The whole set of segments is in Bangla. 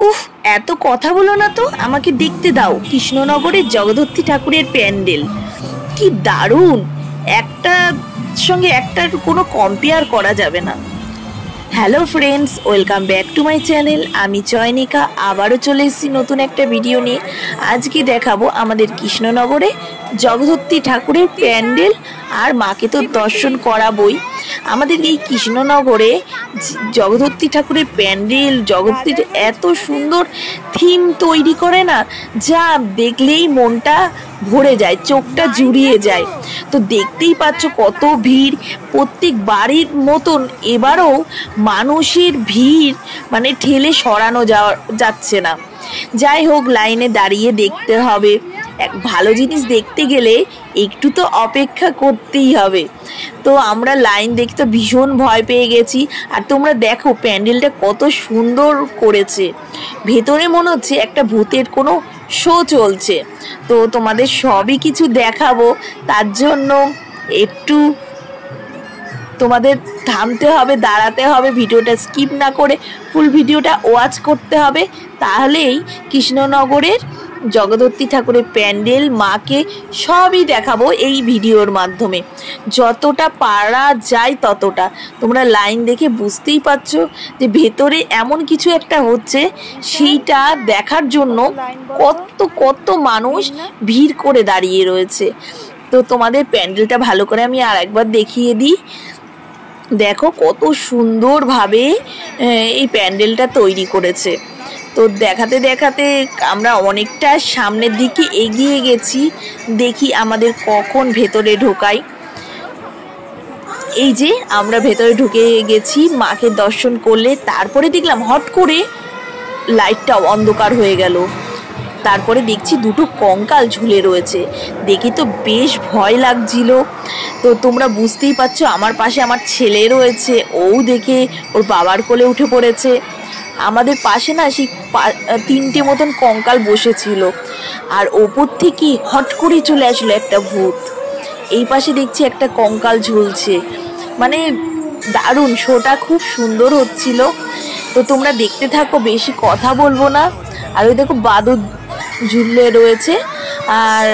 উফ, এত কথা বলো না তো, আমাকে দেখতে দাও কৃষ্ণনগরের জগদ্ধাত্রী ঠাকুরের প্যান্ডেল। কি দারুণ! একটার সঙ্গে একটার কোনো কম্পেয়ার করা যাবে না। Hello friends, welcome back to my channel. আমি চয়নিকা আবারও চলে এসেছি নতুন একটা ভিডিও নিয়ে। আজকে দেখাবো আমাদের কৃষ্ণনগরে জগদ্ধাত্রী ঠাকুরের প্যান্ডেল, আর মাকে তো দর্শন করাবই। আমাদের এই কৃষ্ণনগরে জগদ্ধাত্রী ঠাকুরের প্যান্ডেল, জগদ্ধাত্রীর এত সুন্দর থিম তৈরি করে না, যা দেখলেই মনটা ভরে যায়, চোখটা জুড়িয়ে যায়। তো দেখতেই পাচ্ছ কত ভিড়। প্রত্যেক বাড়ির মতন এবারও মানুষের ভিড়, মানে ঠেলে সরানো যাচ্ছে না। যাই হোক, লাইনে দাঁড়িয়ে দেখতে হবে। এক ভালো জিনিস দেখতে গেলে একটু তো অপেক্ষা করতেই হবে। তো আমরা লাইন দেখতে ভীষণ ভয় পেয়ে গেছি। আর তোমরা দেখো প্যান্ডেলটা কত সুন্দর করেছে। ভেতরে মনে হচ্ছে একটা ভূতের কোনো শো চলছে। তো তোমাদের সবই কিছু দেখাবো, তার জন্য একটু তোমাদের থামতে হবে, দাঁড়াতে হবে, ভিডিওটা স্কিপ না করে ফুল ভিডিওটা ওয়াচ করতে হবে। তাহলেই কৃষ্ণনগরের জগদ্ধাত্রী ঠাকুরের প্যান্ডেল, মাকে সবই দেখাবো এই ভিডিওর মাধ্যমে, যতটা পারা যায় ততটা। তোমরা লাইন দেখে বুঝতেই পারছো যে ভেতরে এমন কিছু একটা হচ্ছে, সেইটা দেখার জন্য কত কত মানুষ ভিড় করে দাঁড়িয়ে রয়েছে। তো তোমাদের প্যান্ডেলটা ভালো করে আমি আর একবার দেখিয়ে দিই। দেখো কত সুন্দরভাবে এই প্যান্ডেলটা তৈরি করেছে। তো দেখাতে দেখাতে আমরা অনেকটা সামনের দিকে এগিয়ে গেছি। দেখি আমাদের কখন ভেতরে ঢোকাই। এই যে আমরা ভেতরে ঢুকে গেছি মাকে দর্শন করলে। তারপরে দেখলাম হট করে লাইটটা অন্ধকার হয়ে গেল। তারপরে দেখছি দুটো কঙ্কাল ঝুলে রয়েছে, দেখি তো বেশ ভয় লাগছিল। তো তোমরা বুঝতেই পারছো, আমার পাশে আমার ছেলে রয়েছে, ও দেখে ওর বাবার কোলে উঠে পড়েছে। আমাদের পাশে না সেই 3টে মতন কঙ্কাল বসেছিল, আর ওপর থেকে হট করে চলে আসলো একটা ভূত। এই পাশে দেখছি একটা কঙ্কাল ঝুলছে। মানে দারুণ, শোটা খুব সুন্দর হচ্ছিল। তো তোমরা দেখতে থাকো, বেশি কথা বলবো না। আর ওই দেখো বাদুড় ঝুলে রয়েছে। আর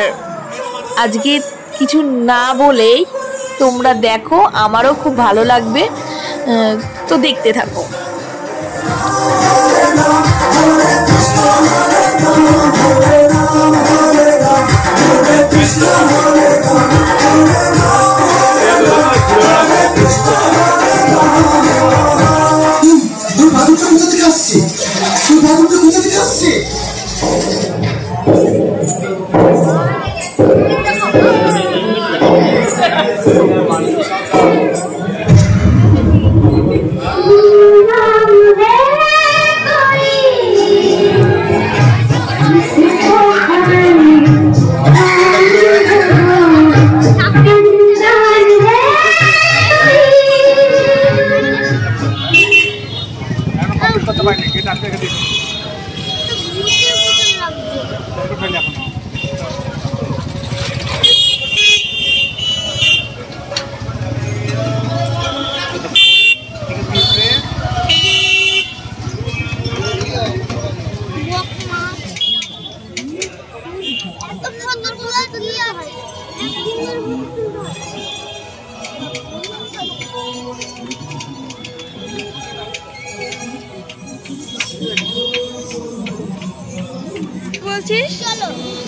আজকে কিছু না বলেই তোমরা দেখো, আমারও খুব ভালো লাগবে। তো দেখতে থাকো।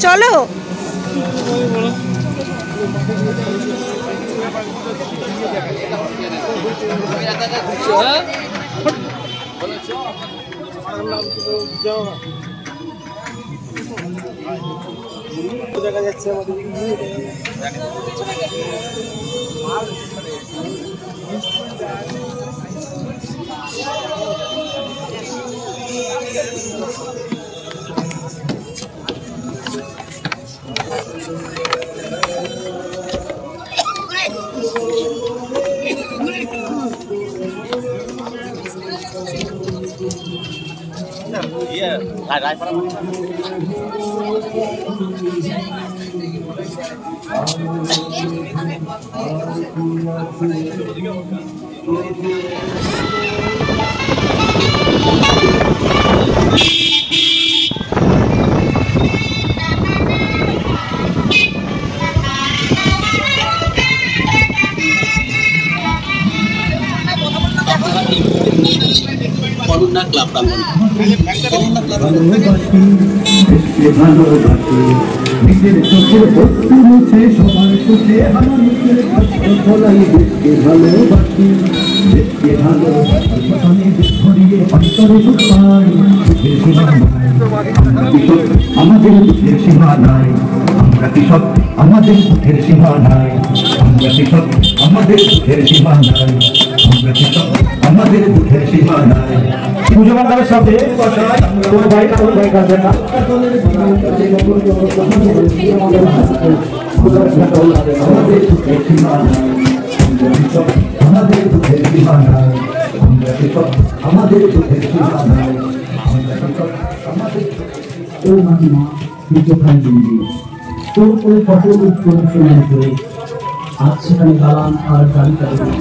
চলো দেখা যাচ্ছে আমাদের নিজের চোখের বস্তু মুছে সবার সুখে আমার মুখের ফলাই দেশকে ভালোবাসি, দেশকে ভালোবাসি ধরিয়ে অন্তরে সুখ পাই। আমাদের দুঃখের সীমা নাই, আমরা কৃষক আমাদের দুঃখের সীমা নাই, আমরা কৃষক আমাদের দুঃখের সীমা নাই, আমরা কৃষক আমাদের দুঃখের সীমা নাই। পুজো বান্ধারের সাথে কোনো ভাই কাঁদবেন না। আমাদের দুঃখের সীমা নাই, আমাদের দুঃখের সীমা নাই, আমরা কৃষক আমাদের দুঃখের সীমা নাই, আমরা কৃষক আমাদের। ও মাটিমা দুটো খাই দিল্লি তোর করে ফসল উৎপন্ন করে আজ সেখানে গালান আর গাড়ি চালাবে।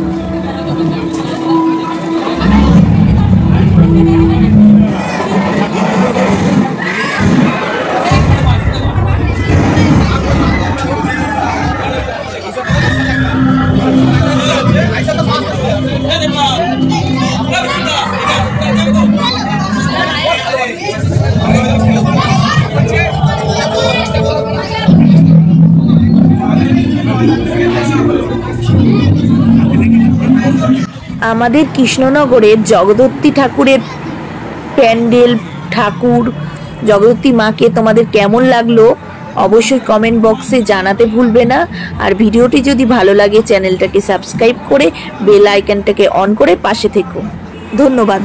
আমাদের কৃষ্ণনগরের জগদ্ধাত্রী ঠাকুরের প্যান্ডেল, ঠাকুর, জগদ্ধাত্রী মাকে তোমাদের কেমন লাগলো অবশ্যই কমেন্ট বক্সে জানাতে ভুলবে না। আর ভিডিওটি যদি ভালো লাগে চ্যানেলটাকে সাবস্ক্রাইব করে বেল আইকনটাকে অন করে পাশে থেকো। ধন্যবাদ।